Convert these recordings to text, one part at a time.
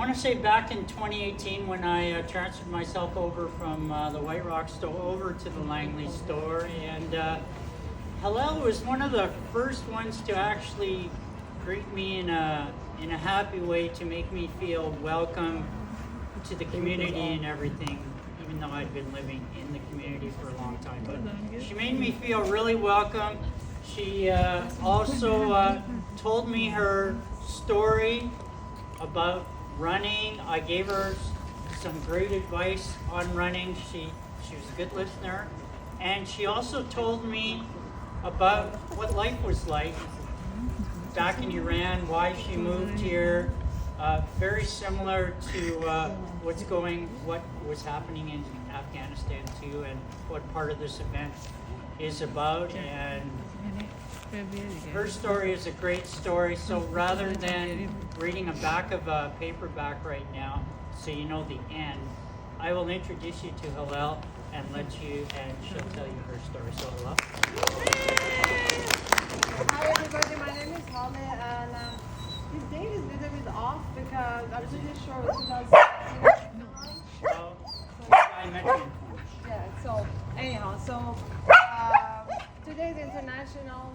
want to say back in 2018 when I transferred myself over from the White Rock store over to the Langley store, and Hillel was one of the first ones to actually greet me in a happy way, to make me feel welcome to the community and everything, even though I'd been living in the community for a long time. But she made me feel really welcome. She also told me her story about running. I gave her some great advice on running. She was a good listener. And she also told me about what life was like back in Iran, why she moved here. Very similar to what was happening in Afghanistan too, and what part of this event is about. And her story is a great story. So rather than reading a back of a paperback right now, so you know the end, I will introduce you to Hillel and she'll tell you her story. So Hillel. Hi everybody, my name is Hale, and this date is a little bit off because I'm pretty sure it's 2016. Oh, I mentioned. Yeah, so anyhow, today is International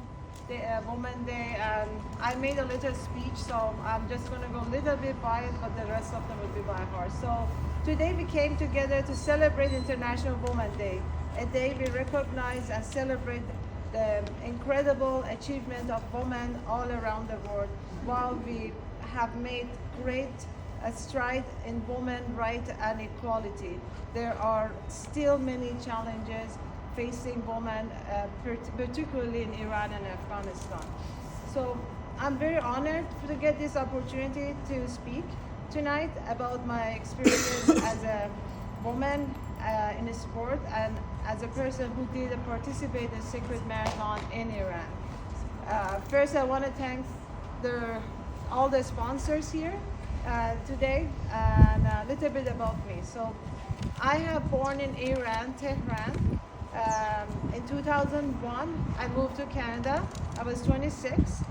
Women's Day, and I made a little speech, so I'm just going to go a little bit by it, but the rest of them will be by heart. So today we came together to celebrate International Women's Day, a day we recognize and celebrate the incredible achievement of women all around the world. While we have made great stride in women rights and equality, there are still many challenges facing women, particularly in Iran and Afghanistan. So I'm very honored to get this opportunity to speak tonight about my experience as a woman in sport and as a person who did participate in Secret Marathon in Iran. First, I want to thank all the sponsors here today, and a little bit about me. So I have born in Iran, Tehran. In 2001, I moved to Canada. I was 26.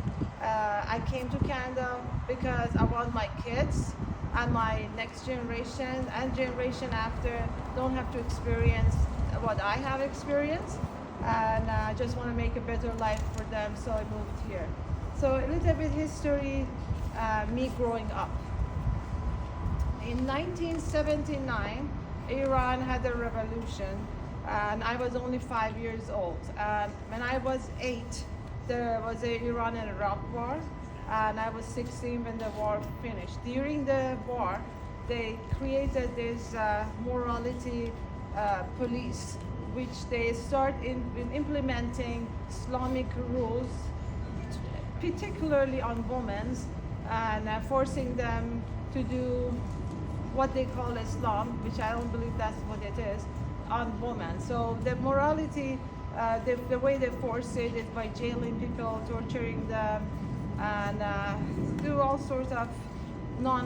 I came to Canada because I want my kids and my next generation and generation after don't have to experience what I have experienced, and I just want to make a better life for them, so I moved here. So a little bit history, me growing up. In 1979, Iran had a revolution, and I was only 5 years old. When I was 8, there was an Iran and Iraq war, and I was 16 when the war finished. During the war, they created this morality police, which they start in implementing Islamic rules, particularly on women, and forcing them to do what they call Islam, which I don't believe that's what it is, on women. So the morality, the way they force it is by jailing people, torturing them, and do all sorts of not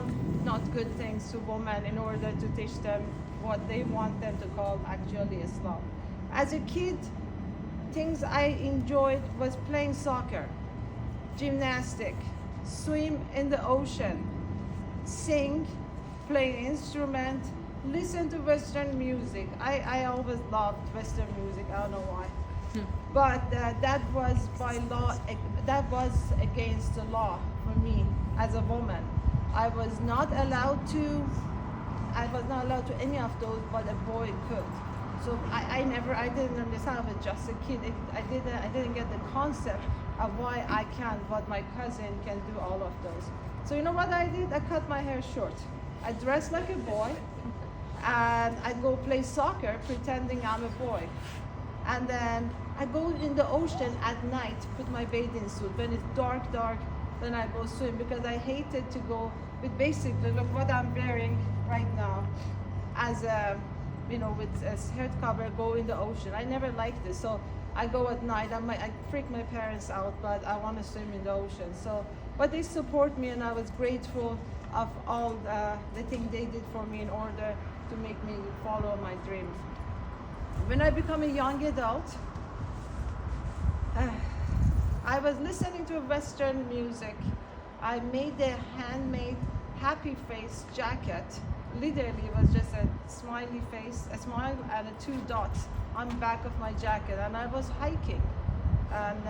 good things to women in order to teach them what they want them to call actually Islam. As a kid, things I enjoyed was playing soccer, gymnastic, swim in the ocean, sing, play an instrument, listen to Western music. I always loved Western music, I don't know why. But that was by law, that was against the law for me as a woman. I was not allowed to any of those, but a boy could. So I didn't understand. I was just a kid. I didn't get the concept of why I can't, but my cousin can do all of those. So you know what I did? I cut my hair short. I dressed like a boy, and I'd go play soccer pretending I'm a boy. And then I go in the ocean at night, put my bathing suit. When it's dark, then I go swim, because I hated to go with basically, look what I'm wearing right now, as a, with a head cover, go in the ocean. I never liked this, so I go at night. I freak my parents out, but I want to swim in the ocean. So, but they support me, and I was grateful of all the things they did for me in order to make me follow my dreams. When I become a young adult, I was listening to Western music. I made a happy face jacket. Literally, it was just a smiley face, a smile, and a 2 dots on the back of my jacket. And I was hiking, and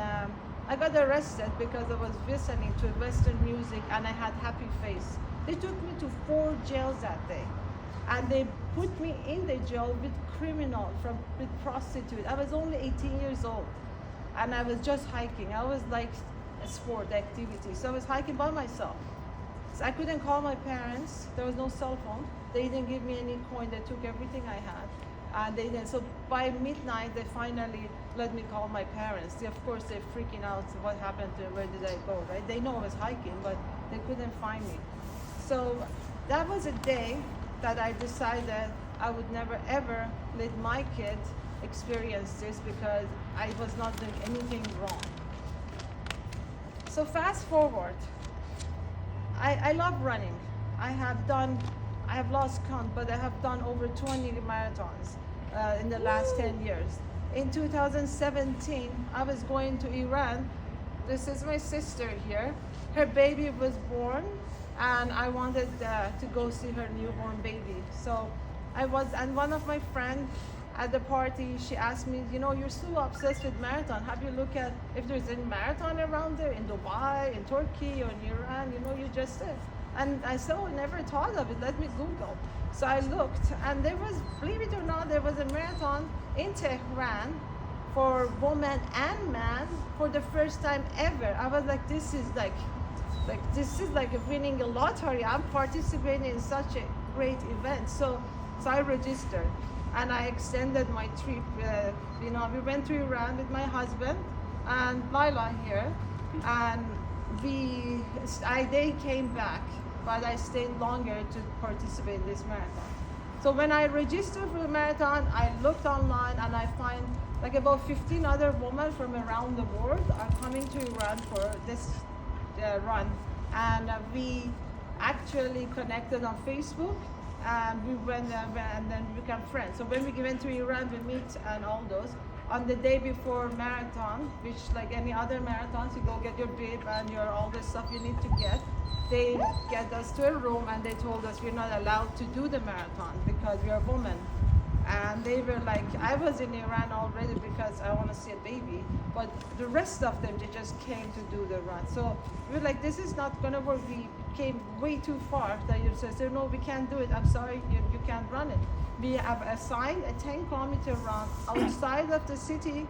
I got arrested because I was listening to Western music and I had happy face. They took me to 4 jails that day, and they put me in the jail with criminal, with prostitute. I was only 18 years old, and I was just hiking. I was like a sport activity, so I was hiking by myself. So I couldn't call my parents. There was no cell phone. They didn't give me any coin. They took everything I had. And they didn't. So by midnight, they finally let me call my parents. Of course, they're freaking out. What happened to me? Where did I go? Right? They know I was hiking, but they couldn't find me. So that was a day that I decided I would never ever let my kid experience this because I was not doing anything wrong. So fast forward. I love running. I have lost count, but I have done over 20 marathons in the last 10 years. In 2017, I was going to Iran. This is my sister here. Her baby was born, and I wanted to go see her newborn baby. So and one of my friends at the party, she asked me, you're so obsessed with marathon. Have you looked at if there's any marathon around there in Dubai, in Turkey, or in Iran? You just did. And I said, I never thought of it. Let me Google. So I looked, and there was, believe it or not, there was a marathon in Tehran for women and men for the first time ever. I was like, this is like winning a lottery. I'm participating in such a great event. So I registered. And I extended my trip. We went to Iran with my husband and Laila here, and they came back, but I stayed longer to participate in this marathon. So when I registered for the marathon, I looked online and I find like about 15 other women from around the world are coming to Iran for this run, and we actually connected on Facebook. And we went and then we became friends. So when we went to Iran, we meet and all those. On the day before marathon, which like any other marathons, you go get your bib and all the stuff you need to get. They get us to a room and they told us we're not allowed to do the marathon because we are women. And they were like, I was in Iran already because I want to see a baby, but the rest of them, they just came to do the run. So we were like, this is not going to work. We came way too far that you said, no, we can't do it. I'm sorry, you can't run it. We have assigned a 10-kilometer run outside of the city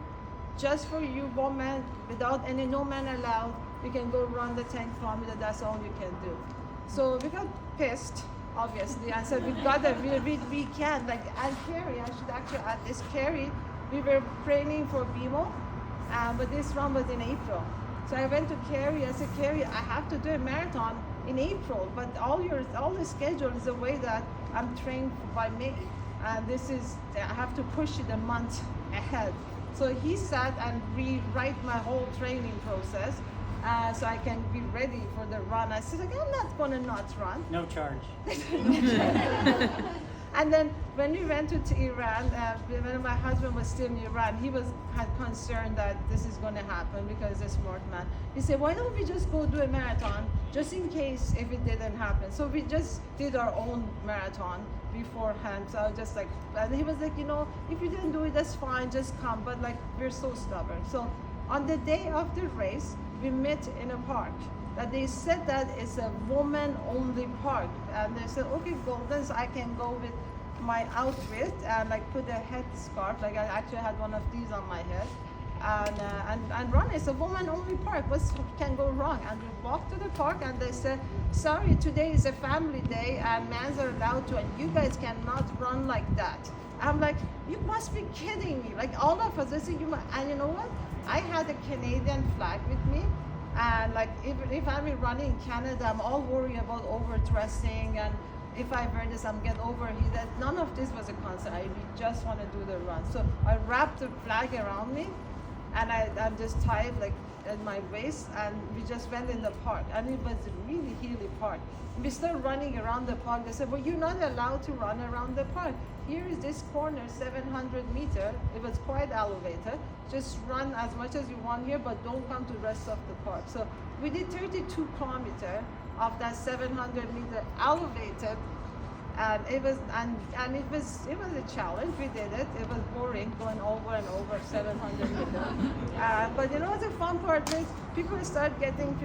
just for you women, without no man allowed. You can go run the 10 kilometers, that's all you can do. So we got pissed. Obviously, I said we can, and Kerry, I should actually add this, Kerry, we were training for BMO, but this run was in April. So I went to Kerry, I said, Kerry, I have to do a marathon in April, but all the schedule is the way that I'm trained by May, and I have to push it a month ahead. So he sat and rewrite my whole training process, so I can be ready for the run. I said, I'm not going to not run. No charge. And then when we went to Iran, when my husband was still in Iran, he had concern that this is going to happen because he's a smart man. He said, why don't we just go do a marathon just in case if it didn't happen? So we just did our own marathon beforehand. So I was just like, and he was like, if you didn't do it, that's fine, just come. But we're so stubborn. So on the day of the race, we met in a park that they said that it's a woman-only park, and they said, okay, Golden, so I can go with my outfit and put a head scarf, I actually had one of these on my head, and run. It's a woman-only park. What can go wrong? And we walked to the park, and they said, sorry, today is a family day, and men are allowed to, and you guys cannot run like that. I'm like, you must be kidding me! All of us, they said, and you know what? I had a Canadian flag with me, and if I'm running in Canada, I'm all worried about overdressing, and if I wear this, I'm get overheated. None of this was a concern. I just want to do the run. So I wrapped the flag around me, and I'm just tied at my waist, and we just went in the park, and it was a really hilly park. We started running around the park. They said, well, you're not allowed to run around the park. Here is this corner, 700 meters. It was quite elevated. Just run as much as you want here, but don't come to the rest of the park. So we did 32 kilometers of that 700-meter elevated. And it was a challenge. We did it. It was boring going over and over 700 meters. But you know what's the fun part is people start getting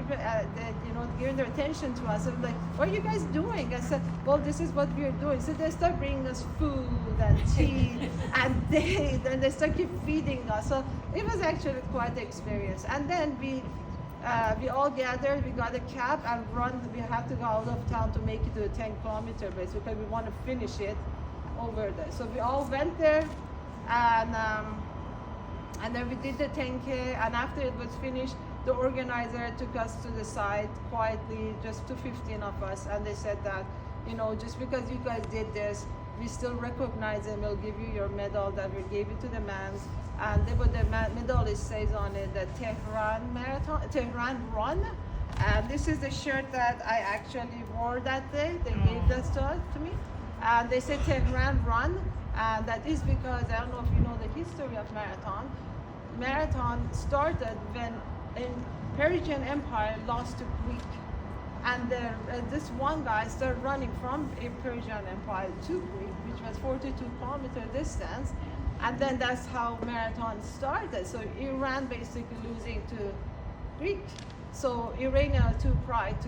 giving their attention to us. And like, what are you guys doing? I said, well, this is what we are doing. So they start bringing us food and tea and they start keep feeding us. So it was actually quite the experience. And then we all gathered, we got a cab and run. We have to go out of town to make it to the 10-kilometer base because we want to finish it over there. So we all went there, and then we did the 10K. And after it was finished, the organizer took us to the side quietly, just to 15 of us, and they said that, you know, just because you guys did this, we still recognize and we'll give you your medal that we gave it to the men. And the medal says on it the Tehran Run. And this is the shirt that I actually wore that day. They gave this to me. And they said Tehran Run. And that is because, I don't know if you know the history of marathon. Marathon started when Persian Empire lost to Greek. And this one guy started running from a Persian Empire to Greek, which was 42-kilometer distance. And then that's how marathon started. So Iran basically losing to Greek. So Iranians took pride to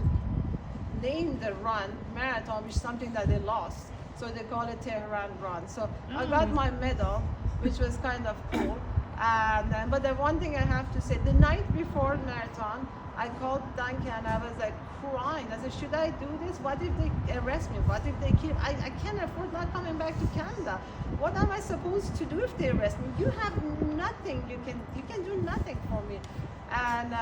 name the run marathon, which is something that they lost. So they call it Tehran Run. So I got my medal, which was kind of cool. And but the one thing I have to say, the night before marathon, I called Duncan and I was like crying. I said, should I do this? What if they arrest me? What if they kill? I can't afford not coming back to Canada. What am I supposed to do if they arrest me? You have nothing. You can do nothing for me. And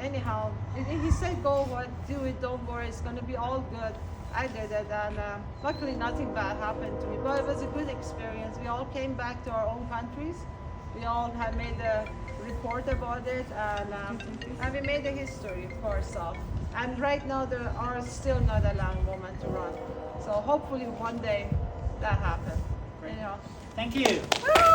anyhow, he said, go, do it. Don't worry. It's gonna be all good. I did it, and luckily nothing bad happened to me. But it was a good experience. We all came back to our own countries. We all have made a report about it, and we made a history for ourselves. And right now there are still not allowing women to run. So hopefully one day that happens. You know. Thank you. Woo!